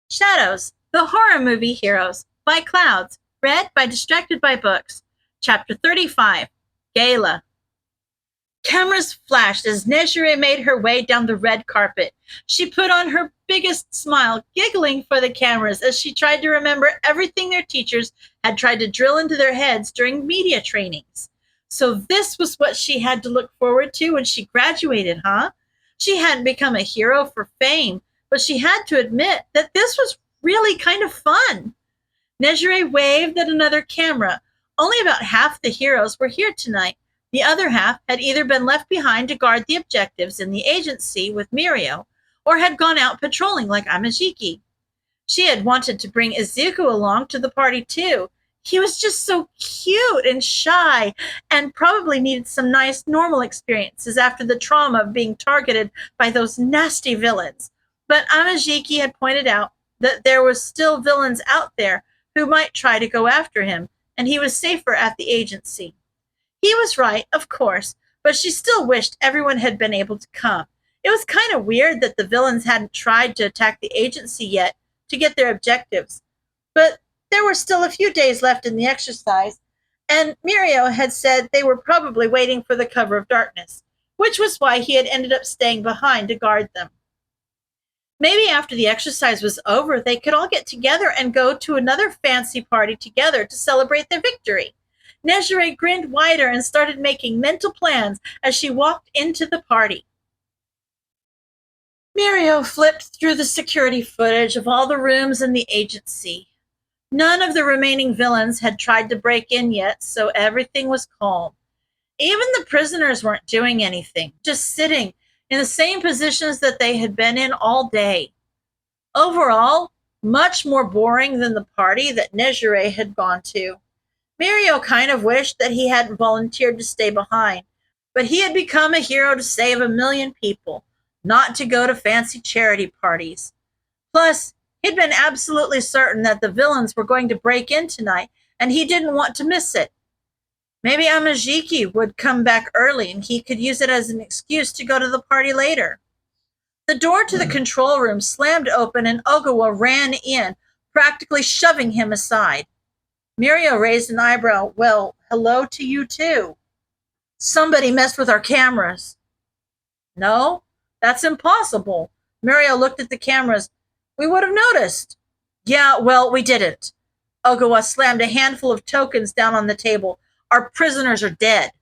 Shadows, the horror movie heroes, by Clouds, read by Distracted by Books. Chapter 35, Gala. Cameras flashed as Nejire made her way down the red carpet. She put on her biggest smile, giggling for the cameras as she tried to remember everything their teachers had tried to drill into their heads during media trainings. So this was what she had to look forward to when she graduated, huh? She hadn't become a hero for fame, but she had to admit that this was really kind of fun. Nejire waved at another camera. Only about half the heroes were here tonight. The other half had either been left behind to guard the objectives in the agency with Mirio, or had gone out patrolling like Amajiki. She had wanted to bring Izuku along to the party too. He was just so cute and shy, and probably needed some nice normal experiences after the trauma of being targeted by those nasty villains. But Amajiki had pointed out that there were still villains out there who might try to go after him, and he was safer at the agency. He was right, of course, but she still wished everyone had been able to come. It was kind of weird that the villains hadn't tried to attack the agency yet to get their objectives. But there were still a few days left in the exercise, and Mirio had said they were probably waiting for the cover of darkness, which was why he had ended up staying behind to guard them. Maybe after the exercise was over, they could all get together and go to another fancy party together to celebrate their victory. Nejire grinned wider and started making mental plans as she walked into the party. Mirio flipped through the security footage of all the rooms in the agency. None of the remaining villains had tried to break in yet, so everything was calm. Even the prisoners weren't doing anything, just sitting in the same positions that they had been in all day. Overall, much more boring than the party that Nejire had gone to. Mirio kind of wished that he hadn't volunteered to stay behind, but he had become a hero to save a million people, not to go to fancy charity parties. Plus, he'd been absolutely certain that the villains were going to break in tonight, and he didn't want to miss it. Maybe Amajiki would come back early and he could use it as an excuse to go to the party later. The door to the control room slammed open and Ogawa ran in, practically shoving him aside. Mirio raised an eyebrow. Well, hello to you too. Somebody messed with our cameras. No, that's impossible. Mirio looked at the cameras. We would have noticed. Yeah, well, we didn't. Ogawa slammed a handful of tokens down on the table. Our prisoners are dead.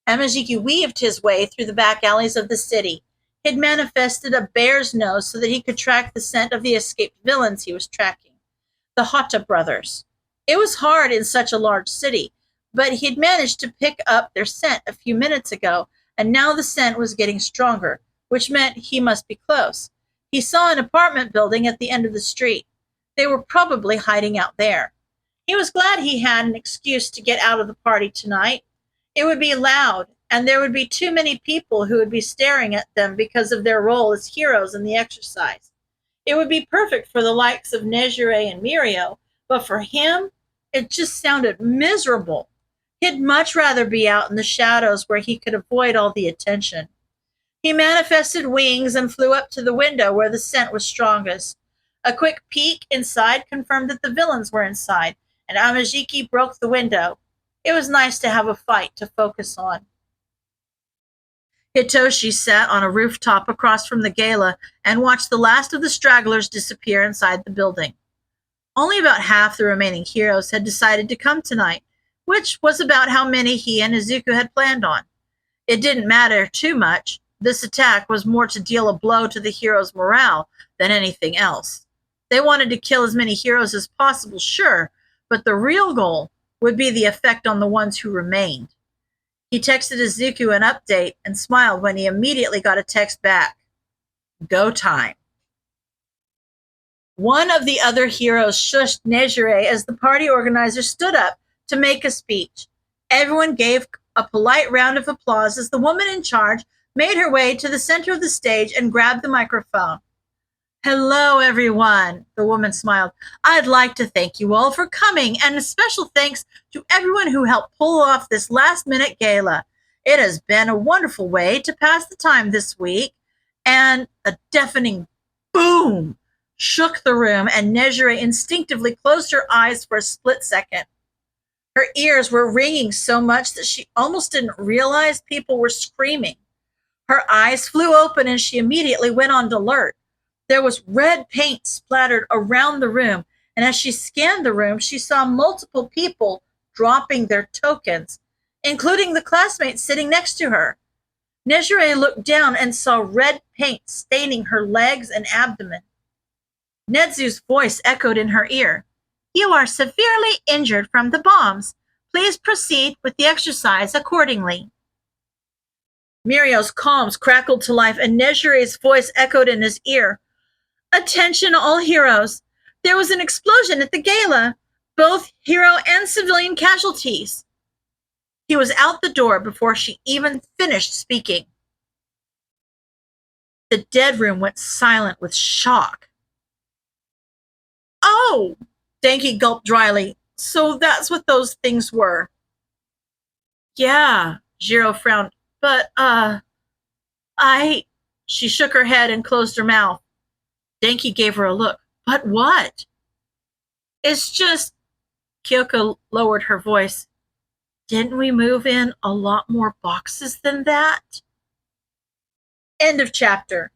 Amajiki weaved his way through the back alleys of the city. He'd manifested a bear's nose so that he could track the scent of the escaped villains he was tracking, the Hata brothers. It was hard in such a large city, but he'd managed to pick up their scent a few minutes ago, and now the scent was getting stronger, which meant he must be close. He saw an apartment building at the end of the street. They were probably hiding out there. He was glad he had an excuse to get out of the party tonight. It would be loud, and there would be too many people who would be staring at them because of their role as heroes in the exercise. It would be perfect for the likes of Nejire and Mirio, but for him, it just sounded miserable. He'd much rather be out in the shadows where he could avoid all the attention. He manifested wings and flew up to the window where the scent was strongest. A quick peek inside confirmed that the villains were inside, and Amajiki broke the window. It was nice to have a fight to focus on. Hitoshi sat on a rooftop across from the gala and watched the last of the stragglers disappear inside the building. Only about half the remaining heroes had decided to come tonight, which was about how many he and Izuku had planned on. It didn't matter too much. This attack was more to deal a blow to the heroes' morale than anything else. They wanted to kill as many heroes as possible, sure, but the real goal would be the effect on the ones who remained. He texted Izuku an update and smiled when he immediately got a text back. Go time. One of the other heroes shushed Nejire as the party organizer stood up to make a speech. Everyone gave a polite round of applause as the woman in charge made her way to the center of the stage and grabbed the microphone. Hello, everyone, the woman smiled. I'd like to thank you all for coming, and a special thanks to everyone who helped pull off this last-minute gala. It has been a wonderful way to pass the time this week, and a deafening boom shook the room, and Nejire instinctively closed her eyes for a split second. Her ears were ringing so much that she almost didn't realize people were screaming. Her eyes flew open and she immediately went on alert. There was red paint splattered around the room, and as she scanned the room, she saw multiple people dropping their tokens, including the classmate sitting next to her. Nejire looked down and saw red paint staining her legs and abdomen. Nedzu's voice echoed in her ear. "You are severely injured from the bombs. Please proceed with the exercise accordingly." Mirio's calms crackled to life, and Nejire's voice echoed in his ear. "Attention all heroes. There was an explosion at the gala. Both hero and civilian casualties." He was out the door before she even finished speaking. The dead room went silent with shock. "Oh!" Denki gulped dryly. "So that's what those things were." "Yeah," Jiro frowned. "But, She shook her head and closed her mouth. Denki gave her a look. "But what?" "It's just," Kyoko lowered her voice. "Didn't we move in a lot more boxes than that?" End of chapter.